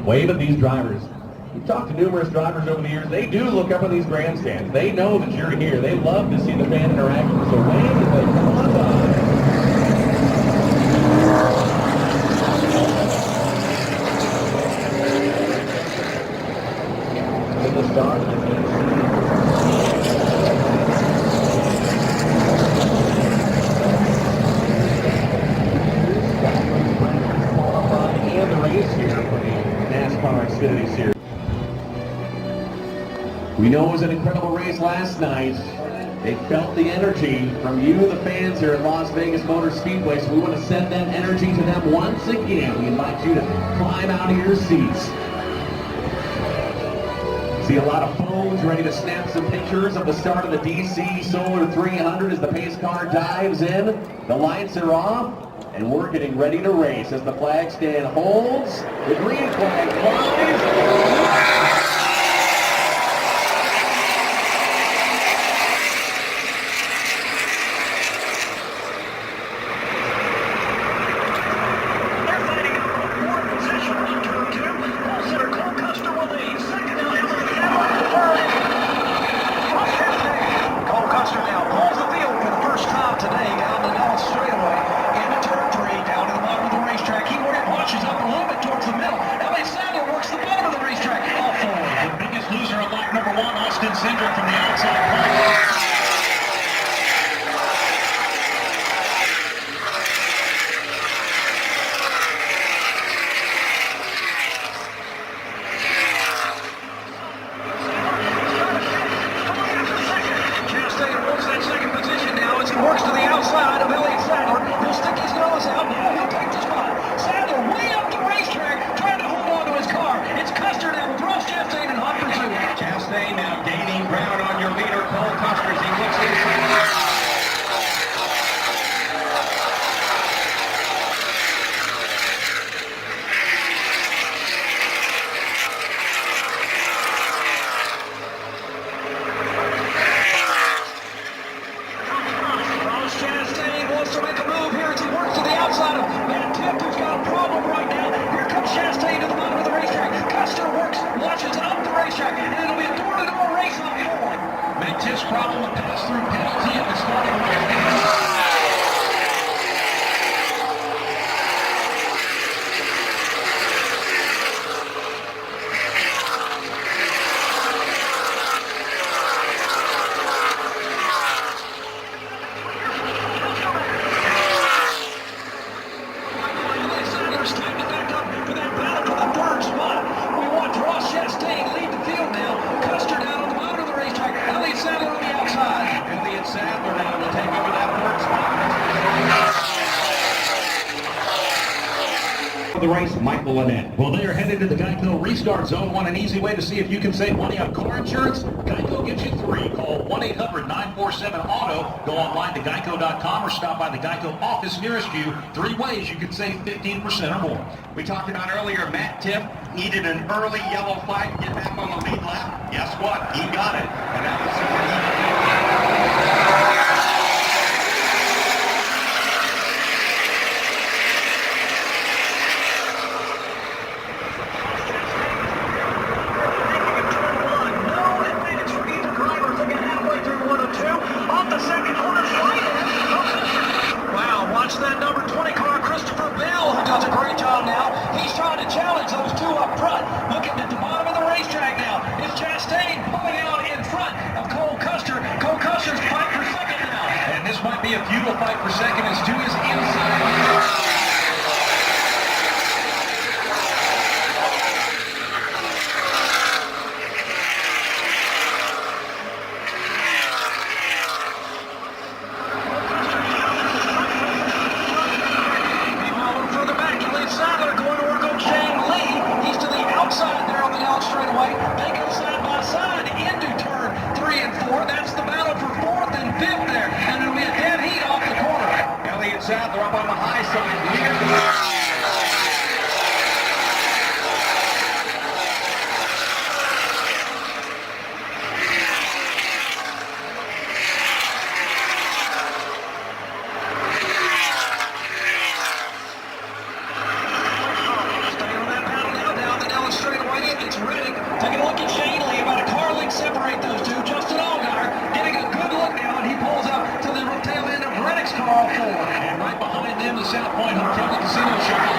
Wave at these drivers. We've talked to numerous drivers over the years. They do look up in these grandstands. They know that you're here. They love to see the fan interaction. So wave as they come on by. In the start, and the race here for the NASCAR Xfinity Series. We know it was an incredible race last night. They felt the energy from you, the fans here at Las Vegas Motor Speedway, so we want to send that energy to them once again. We invite you to climb out of your seats. See a lot of phones ready to snap some pictures of the start of the DC Solar 300 as the pace car dives in. The lights are off, and we're getting ready to race as the flag stand holds. The green flag flies. Syndrome from the outside. Chastain wants that second position now as he works to the outside of Elliott Sadler. He'll stick his nose out. Oh, he'll take the spot. Sadler way up the racetrack trying to hold on to his car. It's Custer now with Ross Chastain in hot pursuit. Chastain now gaining ground on your leader, Cole Custer, as he looks inside. Ross Chastain wants to make a move here as he works to the outside of Matt Tiff, who's got a problem right now. Here comes Chastain to the bottom of the racetrack. Custer watches up the racetrack, and it'll be a door-to-door race on forward. Matt Tiff's problem, a pass-through penalty at the start of the race. The race, Michael Lynette. Well, they are headed to the Geico Restart Zone. Want an easy way to see if you can save money on car insurance? Geico gives you 3. Call 1-800-947-AUTO. Go online to geico.com or stop by the Geico office nearest you. 3 ways you can save 15% or more. We talked about earlier, Matt Tiff needed an early yellow flag to get back on the lead lap. Guess what? He got it. And that was that number 20 car, Christopher Bell, who does a great job now. He's trying to challenge those two up front. Looking at the bottom of the racetrack now. It's Chastain pulling out in front of Cole Custer. Cole Custer's fight for second now. And this might be a futile fight for second as two is inside. South Point Hotel and Casino Shop.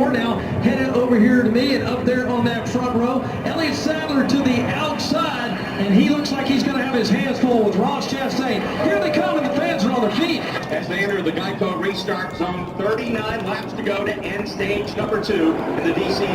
Now headed over here to me and up there on that front row, Elliott Sadler to the outside, and he looks like he's going to have his hands full with Ross Chastain. Here they come, and the fans are on their feet. As they enter the Geico restart zone, 39 laps to go to end stage number 2 in the DC.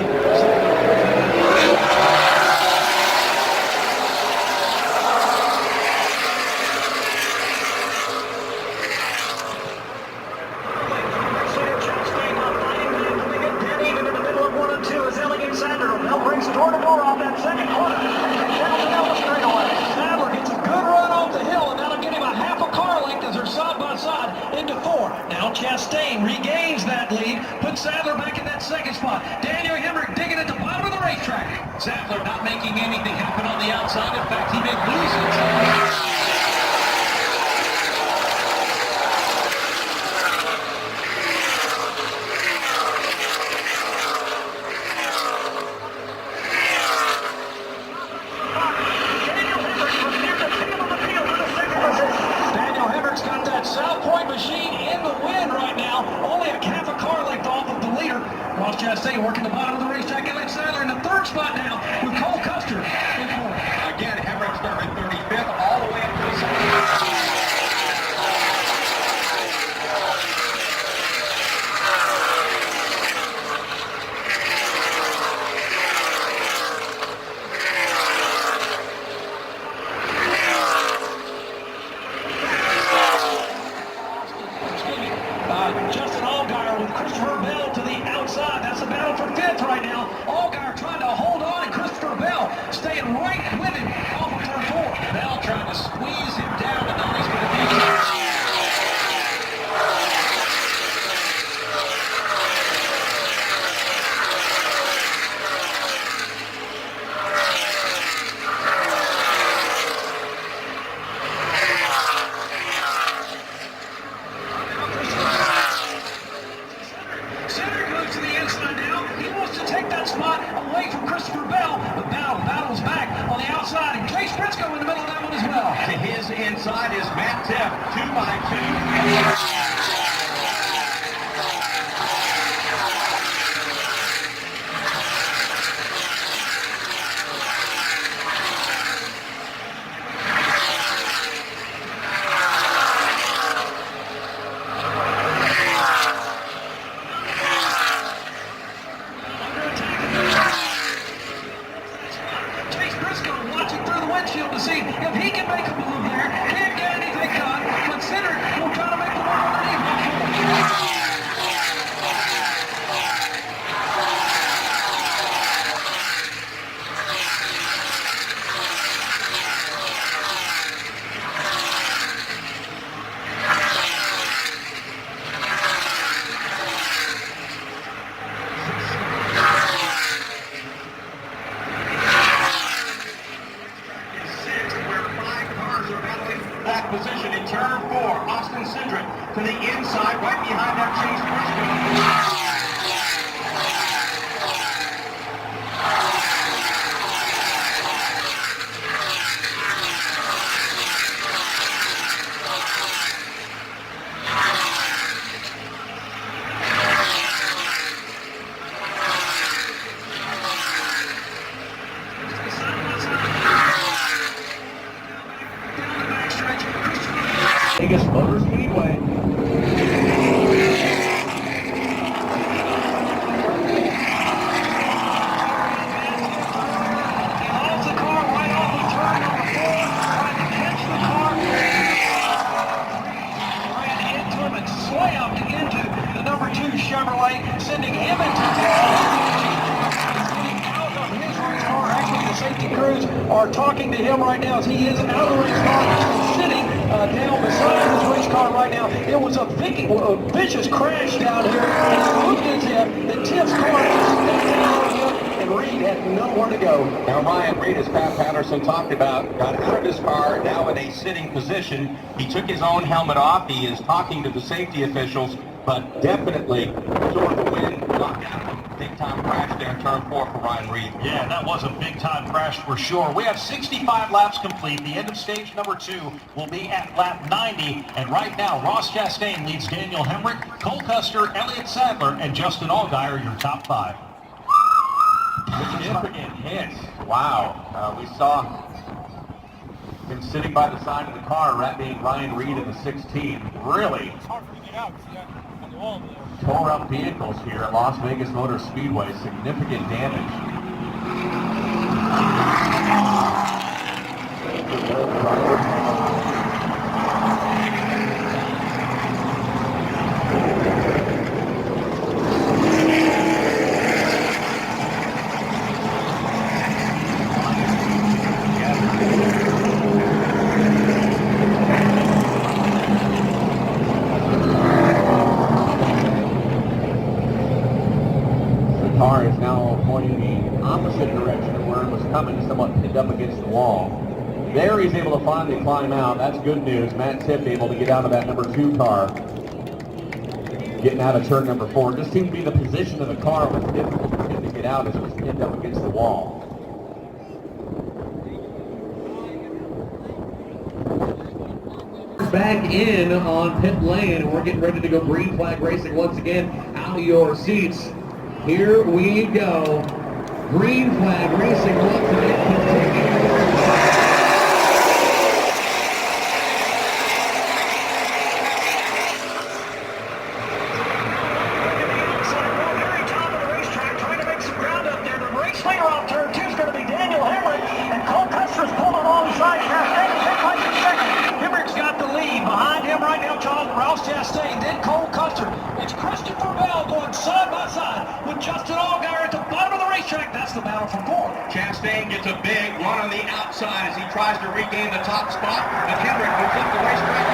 Chastain regains that lead, puts Sadler back in that second spot. Daniel Hemrick digging at the bottom of the racetrack. Sadler not making anything happen on the outside. In fact, he may lose it. Ross Chastain working the bottom of the racetrack. Elliott Sadler in the third spot now with Cole Custer in fourth. Again, Hemrick started 35th all the way up to the second. Justin Allgaier with Christopher Bell to the outside. That's a battle for fifth right now. Allgaier trying to hold on, and Christopher Bell staying right with him off of turn 4. Bell trying to squeeze him down, and now he's going to be away from Christopher Bell, but battles back on the outside, and Chase Briscoe in the middle of that one as well. To his inside is Matt Teff, 2x2. in turn 4. Austin Cindric to the inside, right behind that Chase Briscoe. Vegas Motor Speedway. Slammed into the number 2 Chevrolet, sending him into the out of his race car. Actually, the safety crews are talking to him right now as he is out of the race car, sitting down beside his race car right now. It was a vicious crash down here, and he looked as if the Tiff's car just stepped down on him, and Reed had nowhere to go. Now Ryan Reed, as Pat Patterson talked about, got out of his car, now in a sitting position. He took his own helmet off. He is talking to the safety officials, but definitely sort of the wind knocked out of him. Big time crash there in turn 4 for Ryan Reed. Yeah, that was a big time crash for sure. We have 65 laps complete. The end of stage number 2 will be at lap 90. And right now, Ross Chastain leads Daniel Hemrick, Cole Custer, Elliott Sadler, and Justin Allgaier, your top 5. Significant hits. Wow. We saw him sitting by the side of the car, that being Ryan Reed in the 16. Really tore up vehicles here at Las Vegas Motor Speedway. Significant damage. Car is now pointing the opposite direction of where it was coming, somewhat pinned up against the wall. There he's able to finally climb out. That's good news. Matt Tiff able to get out of that number 2 car. Getting out of turn number 4. It just seemed to be the position of the car was difficult for him to get out as it was pinned up against the wall. Back in on pit lane, and we're getting ready to go green flag racing once again. Out of your seats. Here we go. Green flag racing once again continues. Very top of the racetrack, trying to make some ground up there. The race leader off turn 2 is going to be Daniel Hemrick, and Cole Custer's pulled alongside. Hemrick's got the lead. Behind him right now, Ross Chastain, then Cole Custer. It's Christopher Bell going side by side with Justin Allgaier at the bottom of the racetrack. That's the battle for 4th. Chastain gets a big run on the outside as he tries to regain the top spot. But Hendrick moves up the racetrack.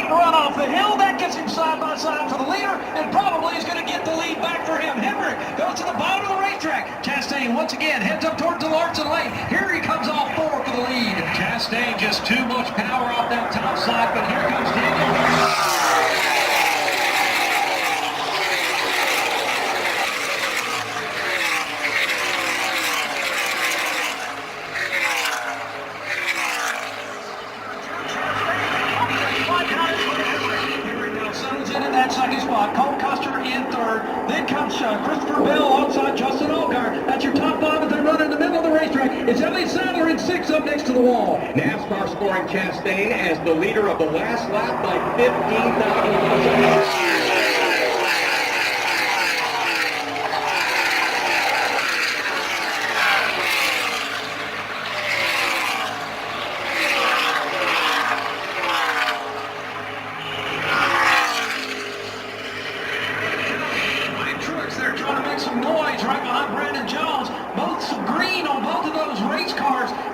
Run off the hill, that gets him side by side for the leader, and probably is going to get the lead back for him. Hemrick goes to the bottom of the racetrack. Chastain once again heads up towards the Larson lane. Here he comes off 4 for the lead. Chastain just too much power off that top side, but here comes Daniel. Second spot, Cole Custer in 3rd. Then comes Christopher Bell alongside Justin Allgaier. That's your top 5 as they run in the middle of the racetrack. It's Elliott Sadler in 6th up next to the wall. NASCAR scoring Chastain as the leader of the last lap by 15,000.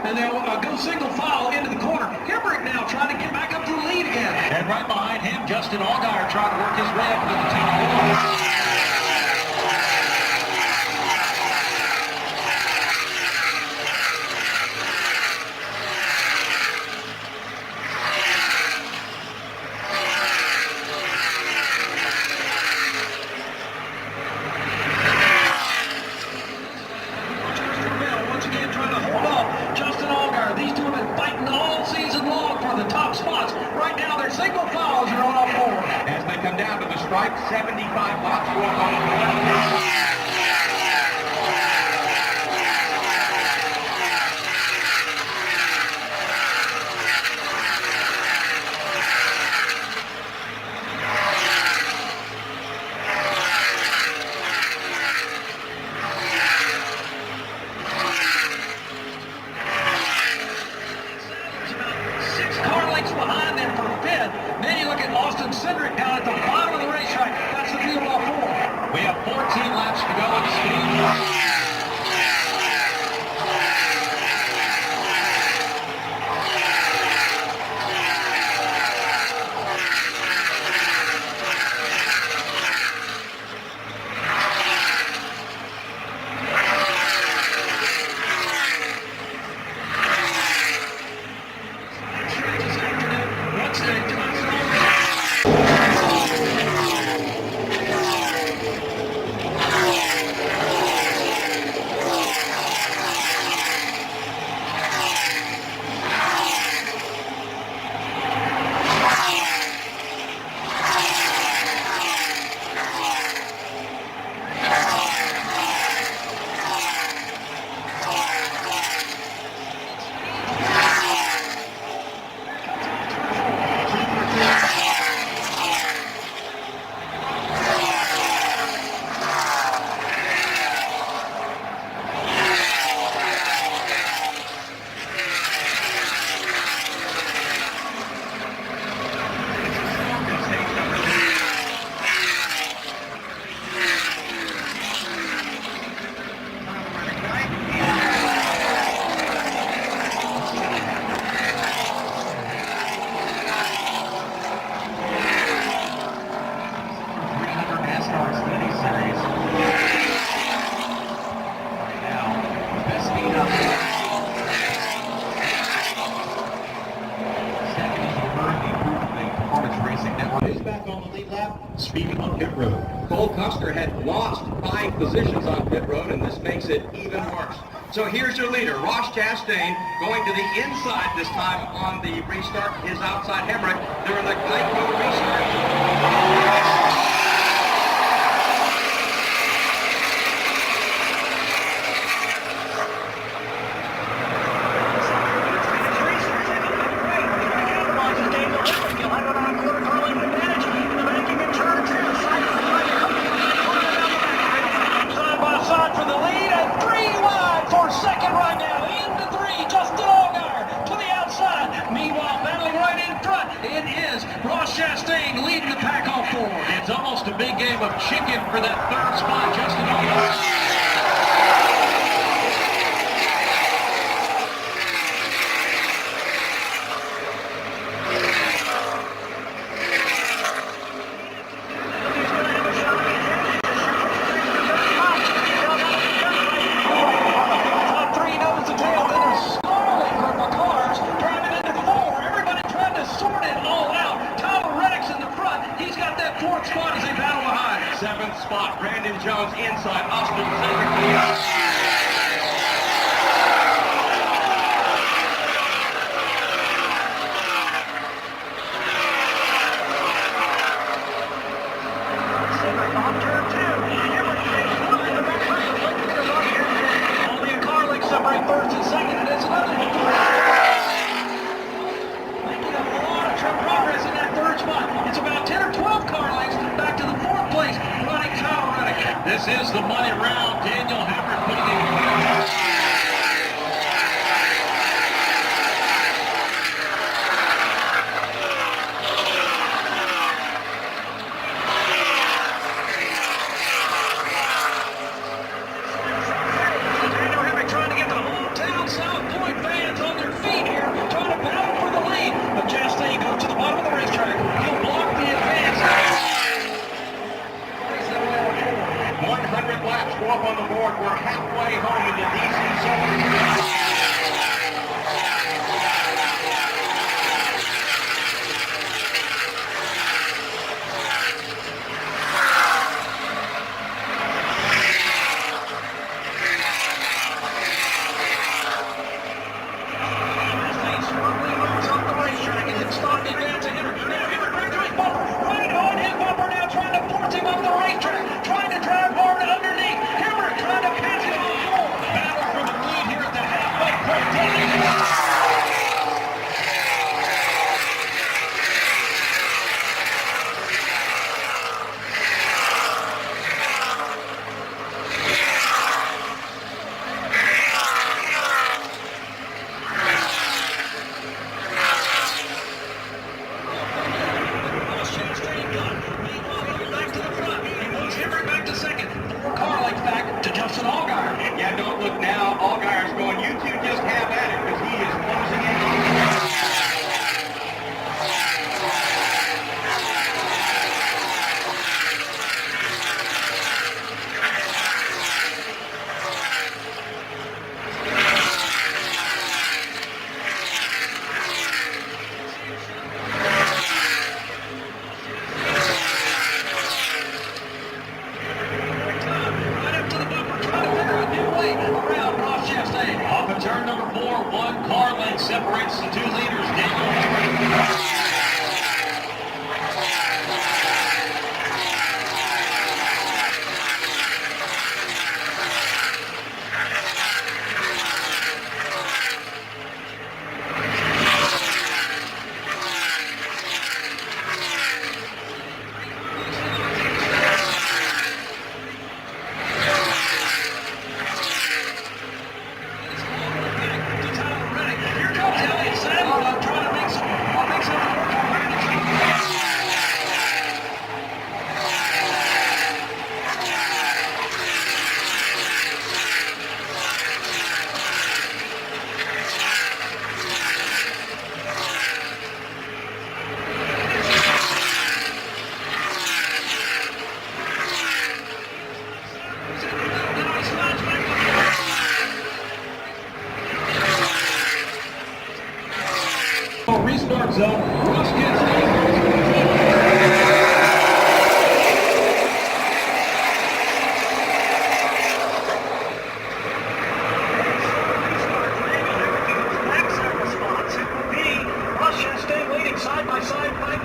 And they'll go single file into the corner. Hemrick now trying to get back up to Right behind him, Justin Allgaier trying to work his way up to the top. Single fouls are on all four. As they come down to the stripe, 75 laps going on the left. Down at the bottom of the racetrack. That's the field off four. We have 14 laps to go at the speed. NASCAR Xfinity Series. Right now, best speed up. Second is over the Improvement Performance Racing Network. Who's back on the lead lap? Speaking on pit road. Cole Custer had lost 5 positions on pit road, and this makes it even worse. So here's your leader, Ross Chastain, going to the inside this time on the restart, his outside Hemrick during the Geico restart. Second right now, into 3, Justin Allgaier to the outside. Meanwhile, battling right in front, it is Ross Chastain leading the pack off forward. It's almost a big game of chicken for that third spot, Justin Allgaier. Spot as they battle behind. 7th spot, Brandon Jones inside, Austin Cedric. Only a car length separate first and second, and it's another one. Making a lot of progress in that third spot. It's about 10 or 12 car lengths back to the 4th place, running Kyle Reddick. This is the money round. Daniel Hemrick putting it South Point fans on their feet here, trying to battle for the lead. But Chastain goes to the bottom of the racetrack. He'll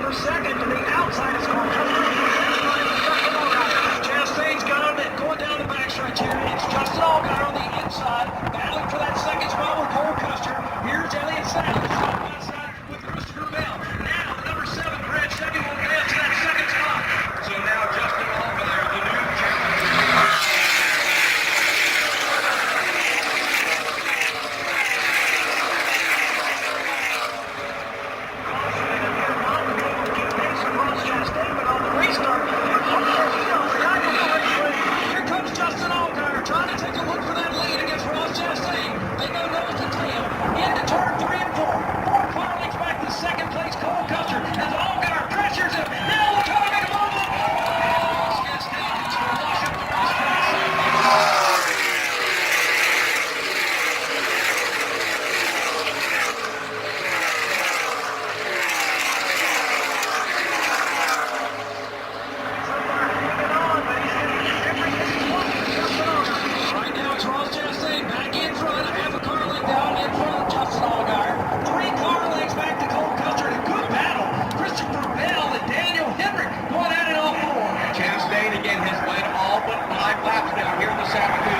for second to the outside of Cole Custer. Chastain's got him going down the backstretch here. It's Justin Allgaier on the inside, battling for that second spot with Cole Custer. Here's Elliott Sadler outside with Christopher Bell. Now the number 7 Brad Chevy will advance to that second spot. So now Justin Allgaier, the new champion. Here comes Justin Allgaier trying to take a look for that lead against Ross Chastain. They go nose to tail into turn 3 and 4. 4 car lengths back to second place Cole Custer as Allgaier pressures him. Now we're trying to make a move. Ross Chastain gets to wash up the racetrack. Right now it's Ross Chastain back in front, half a car length down in front of Justin Allgaier. 3 car lengths back to Cole Custer. A good battle. Christopher Bell and Daniel Hendrick going at it all 4. Chastain again has led all but 5 laps down here this afternoon.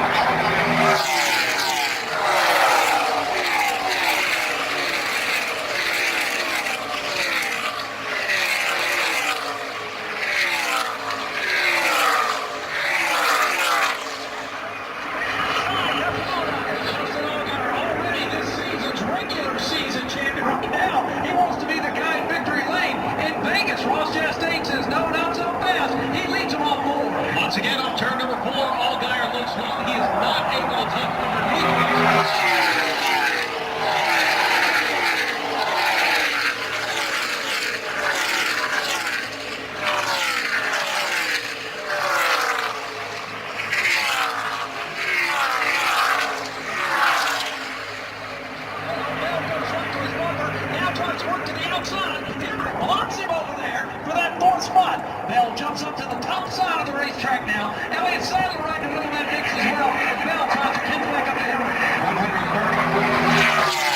Justin Allgaier already this season's regular season champion. Right now, he wants to be the guy in victory lane. In Vegas, Ross Chastain says, no, not so fast. He leads them all 4. Once again, on turn number 4, Allgaier looks slow. He is not able to take underneath. Bell goes right to his bumper. Now tries to work to the outside. Hendrick blocks him over there for that 4th spot. Bell jumps up to the top side of the racetrack now. Elliott Sadler right in the middle of that mix as well. Bell tries to catch back up to Hendrick. 130.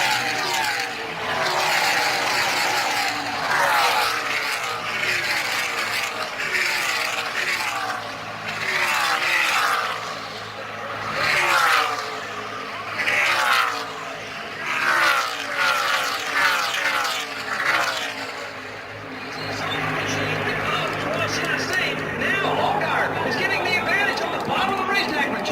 Now Allgaier is getting the advantage on the bottom of the racetrack, but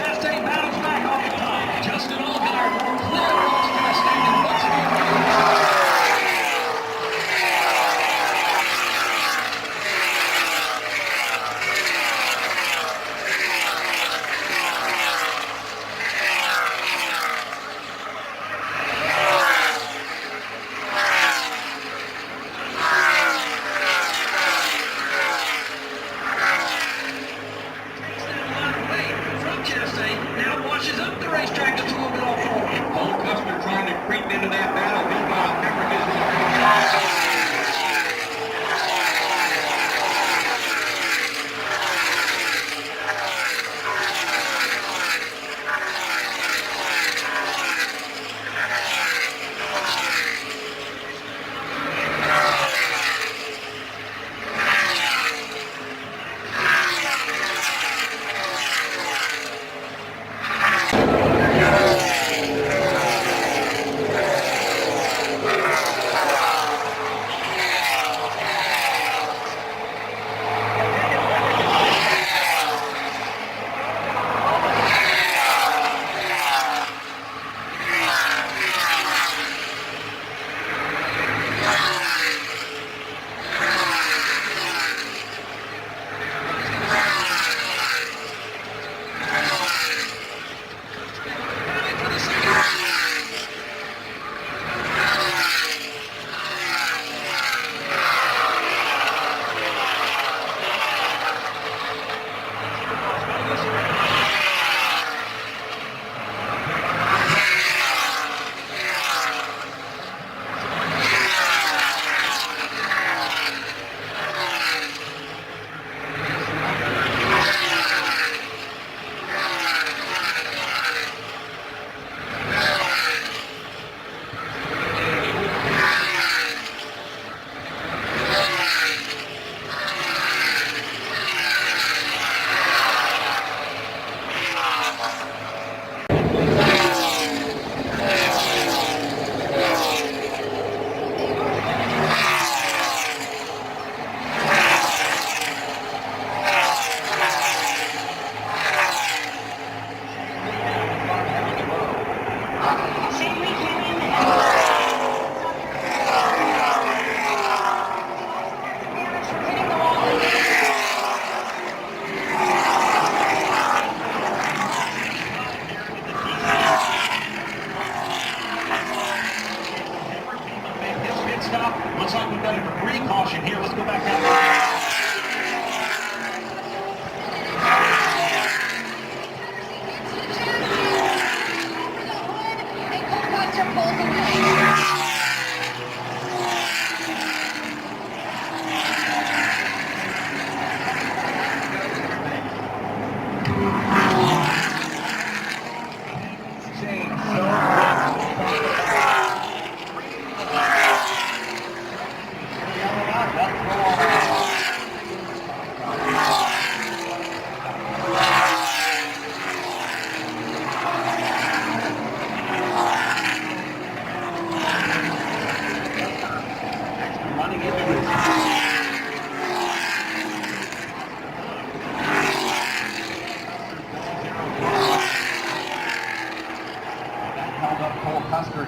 caution here. Let's go back down.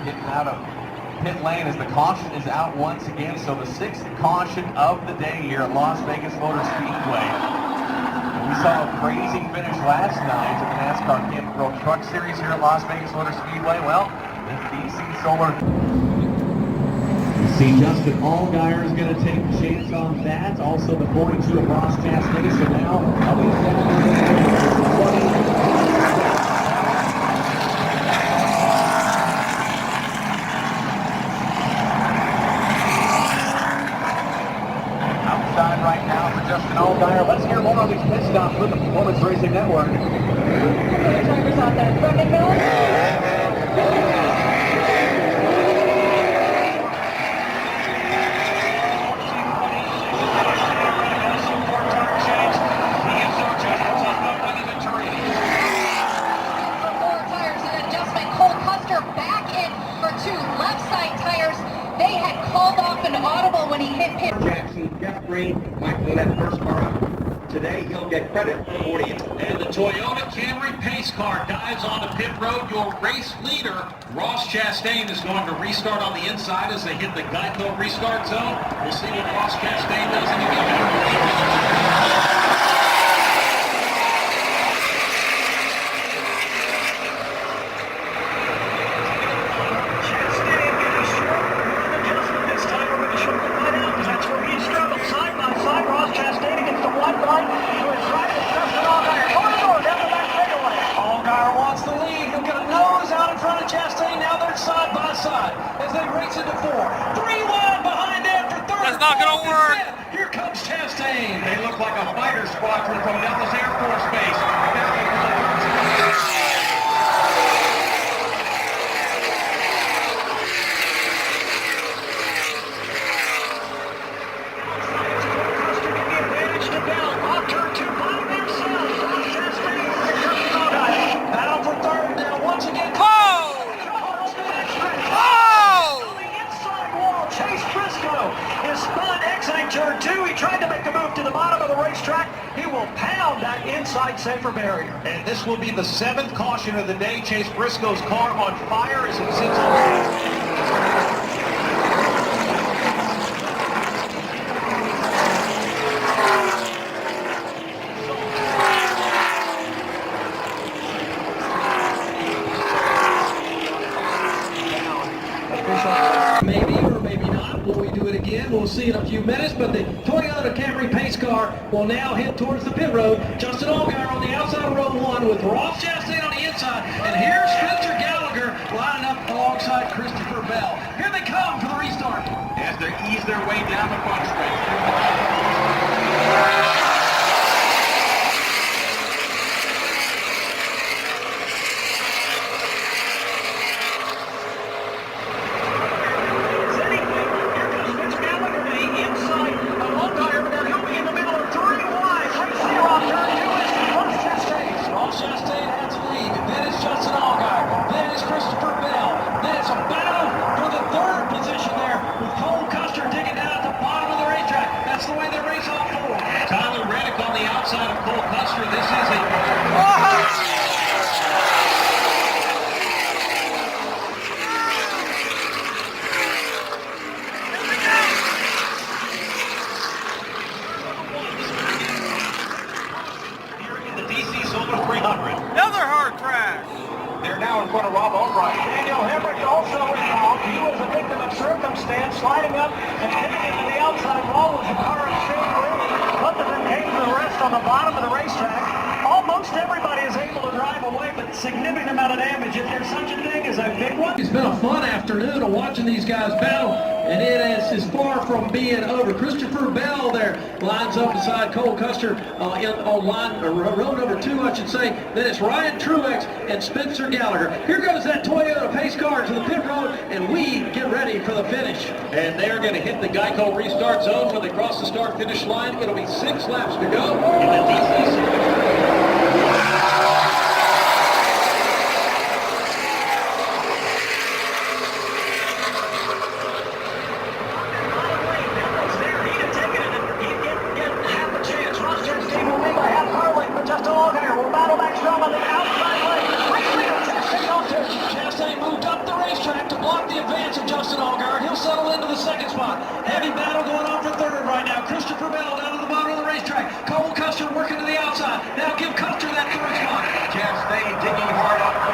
Getting out of pit lane as the caution is out once again. So the 6th caution of the day here at Las Vegas Motor Speedway. And we saw a crazy finish last night at the NASCAR Camp World Truck Series here at Las Vegas Motor Speedway. Well, the DC Solar. See, Justin Allgaier is going to take a chance on that. Also the 42 of Ross Chastain. So now right now for Justin Allgaier. Let's hear more on these pit stops with the Performance Racing Network. Drivers out there, second middle. When he hit pit. Jackson, Jeff Green, Michael in that first car out. Today he'll get credit for 40. And the Toyota Camry pace car dives onto pit road. Your race leader, Ross Chastain, is going to restart on the inside as they hit the Geico restart zone. We'll see what Ross Chastain does in the game. Side by side as they race into 4. 3 wide behind them for third. That's not going to work. Here comes Chastain. They look like a fighter squadron from Nellis Air Force Base. Battle for third now once again. Is spun exiting turn 2. He tried to make the move to the bottom of the racetrack. He will pound that inside safer barrier. And this will be the 7th caution of the day. Chase Briscoe's car on fire as it sits on. Maybe or maybe not. Will we do it again? We'll see in a few minutes. But the Toyota Camry pace car will now head towards the pit road. Justin Allgaier on the outside of row 1 with Ross Chastain on the inside. And here's Spencer Gallagher lining up alongside Christopher Bell. Here they come for the restart. As they ease their way down the front stretch. Another hard crash. They're now in front of Rob Albright. Daniel Hemrick also involved. He was a victim of circumstance, sliding up and hitting into the outside. outside wall was a car of shape ready. Both of them came to the rest on the bottom of the racetrack. Almost everybody is able to drive away, but significant amount of damage. If there's such a thing as a big one. It's been a fun afternoon of watching these guys battle, and it is far from being over. Christopher Bell there lines up beside Cole Custer on row number 2, I should say. Then it's Ryan Truex and Spencer Gallagher. Here goes that Toyota pace car to the pit road, and we get ready for the finish. And they're going to hit the Geico restart zone when they cross the start-finish line. It'll be 6 laps to go in the DC. Chastain moved up the racetrack to block the advance of Justin Allgaier. He'll settle into the second spot. Heavy battle going on for third right now. Christopher Bell down to the bottom of the racetrack. Cole Custer working to the outside. Now give Custer that third spot. Chastain digging hard up for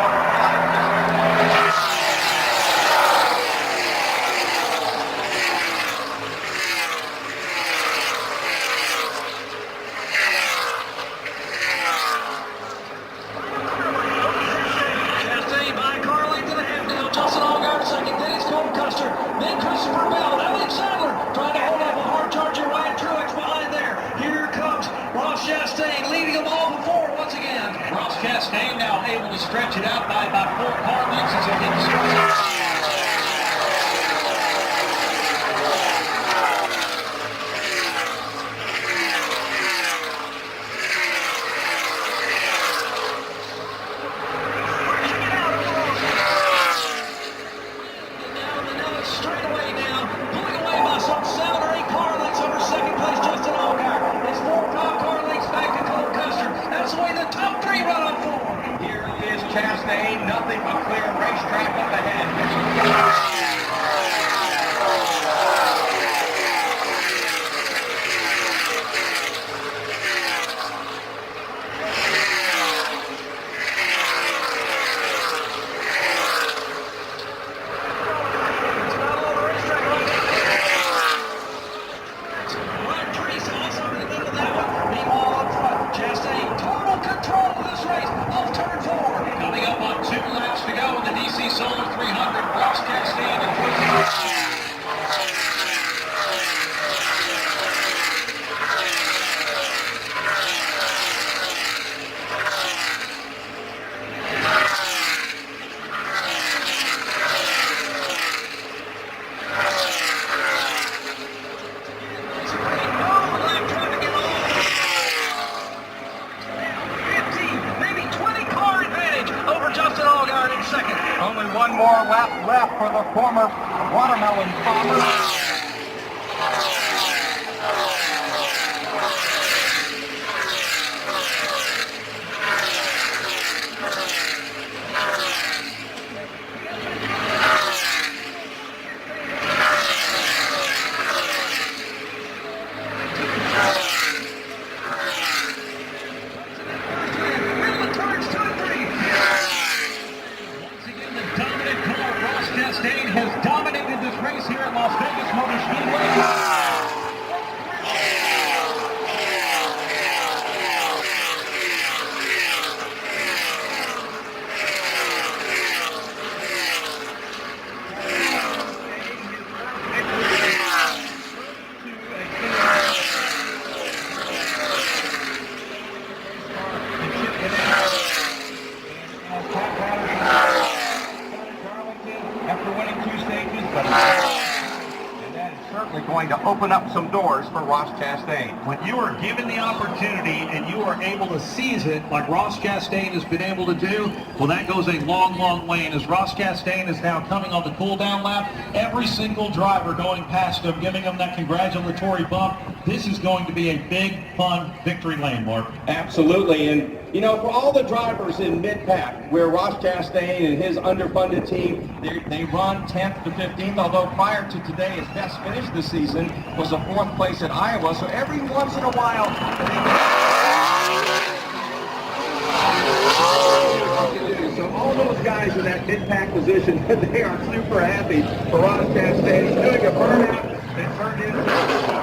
Chastain leading them all before once again. Ross Chastain now able to stretch it out by about 4 car lengths as he hits the Chastain, nothing but clear racetrack up ahead. Only one more lap left for the former watermelon farmer. Chastain has dominated this race here at Las Vegas Motor Speedway. After winning 2 stages, but and that is certainly going to open up some doors for Ross Chastain. When you are given the opportunity and you are able to seize it like Ross Chastain has been able to do, well, that goes a long, long way. And as Ross Chastain is now coming on the cool-down lap, every single driver going past him, giving him that congratulatory bump, this is going to be a big, fun victory lane, Mark. Absolutely, and you know, for all the drivers in mid-pack, where Ross Chastain and his underfunded team, they run 10th to 15th, although prior to today, his best finish this season was a 4th place at Iowa, so every once in a while, so all those guys in that mid-pack position, they are super happy for Ross Chastain. He's doing a burnout that turned into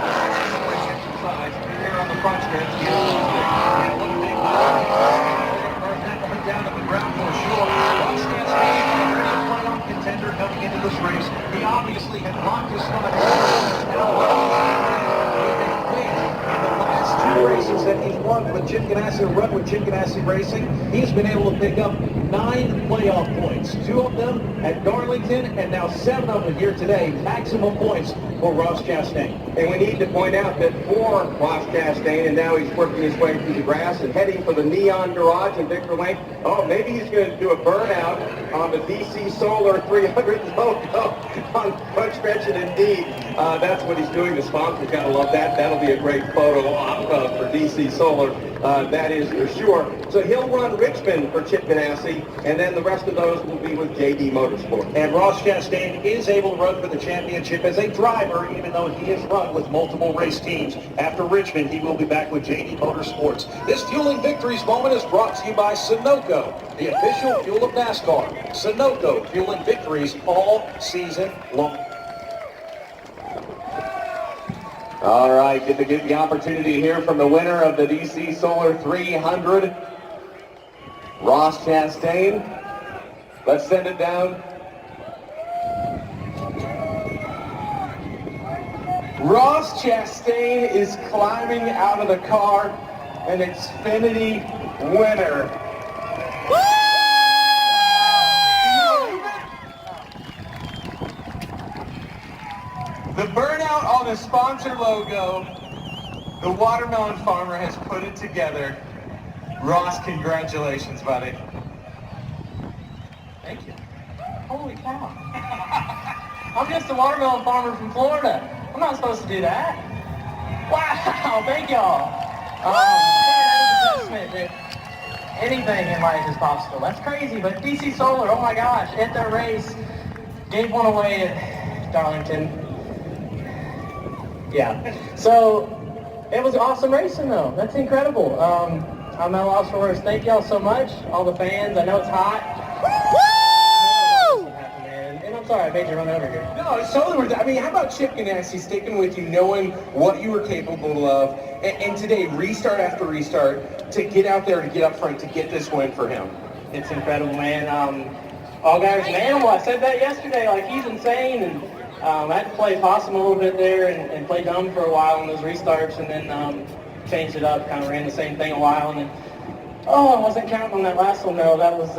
that he's won with Chip Ganassi, run with Chip Ganassi Racing, he's been able to pick up 9 playoff points. 2 of them at Darlington, and now 7 of them here today. Maximum points for Ross Chastain. And we need to point out that for Ross Chastain, and now he's working his way through the grass and heading for the Neon Garage in Victor Lane. Oh, maybe he's going to do a burnout on the DC Solar 300 logo on front stretch, and indeed, that's what he's doing. The sponsors got to love that. That'll be a great photo op for DC Solar, that is for sure. So he'll run Richmond for Chip Ganassi, and then the rest of those will be with JD Motorsport. And Ross Chastain is able to run for the championship as a driver, even though he has run with multiple race teams. After Richmond, he will be back with JD Motorsports. This Fueling Victories moment is brought to you by Sunoco, the official fuel of NASCAR. Sunoco, fueling victories all season long. All right, get the opportunity to hear from the winner of the DC Solar 300, Ross Chastain. Let's send it down. Ross Chastain is climbing out of the car, an Xfinity winner. Woo! The burnout on the sponsor logo, the watermelon farmer has put it together. Ross, congratulations, buddy. Thank you. Holy cow. I'm just a watermelon farmer from Florida. I'm not supposed to do that. Wow, thank y'all. Anything in life is possible. That's crazy, but DC Solar, oh my gosh, at their race, gave one away at Darlington. Yeah, so it was awesome racing though. That's incredible. I'm at a loss for words. Thank y'all so much, all the fans. I know it's hot. Woo! And I'm sorry, I made you run over here. No, it's totally worth it. I mean, how about Chip Ganassi sticking with you, knowing what you were capable of, and today, restart after restart, to get out there, to get up front, to get this win for him? It's incredible, man. Allgaier's an animal. I said that yesterday. Like, he's insane, and I had to play possum a little bit there and play dumb for a while on those restarts, and then changed it up, kind of ran the same thing a while, and then, I wasn't counting on that last one, though. That was,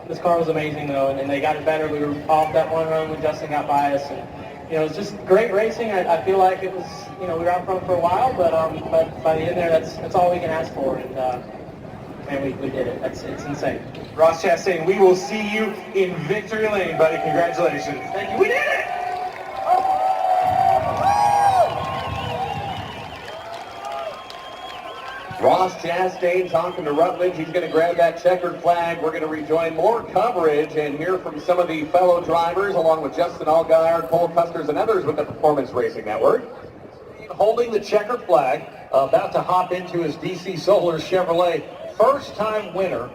this car was amazing, though, and they got it better. We were off that one run when Justin got by us, and, it was just great racing. I feel like it was, we were out front for a while, but by the end there, that's all we can ask for, and, man, we did it. It's insane. Ross Chastain, we will see you in victory lane, buddy. Congratulations. Thank you. We did it! Ross Chastain talking to Rutledge. He's going to grab that checkered flag. We're going to rejoin more coverage and hear from some of the fellow drivers, along with Justin Allgaier, Cole Custers, and others with the Performance Racing Network. Holding the checkered flag, about to hop into his DC Solar Chevrolet. First-time winner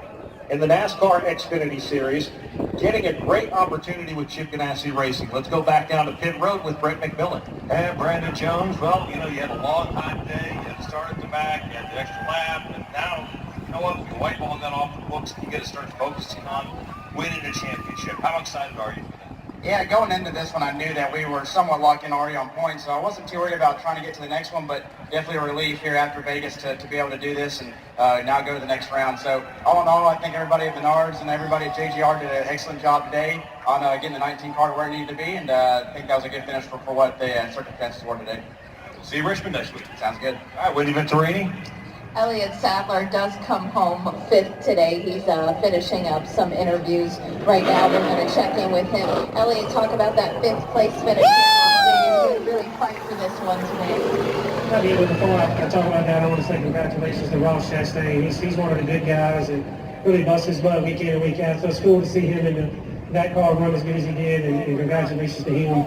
in the NASCAR Xfinity Series, getting a great opportunity with Chip Ganassi Racing. Let's go back down to pit road with Brett McMillan. And Brandon Jones, well, you had a long time day. You had to start at the back, you had the extra lap, and now, you wipe all that off the books and you get to start focusing on winning a championship. How excited are you? Yeah, going into this one, I knew that we were somewhat locked in already on points, so I wasn't too worried about trying to get to the next one, but definitely a relief here after Vegas to be able to do this and now go to the next round. So all in all, I think everybody at Menards and everybody at JGR did an excellent job today on getting the 19 car to where it needed to be, and I think that was a good finish for what the circumstances were today. See you Richmond next week. Sounds good. All right, Wendy Venturini. Elliott Sadler does come home 5th today. He's finishing up some interviews right now. We're going to check in with him. Elliott, talk about that 5th place finish. You really fight for this one today. Before I talk about that, I want to say congratulations to Ross Chastain. He's one of the good guys and really busts his butt week in and week out. So it's cool to see him in that car run as good as he did, and congratulations to him.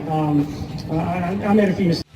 I made a few mistakes.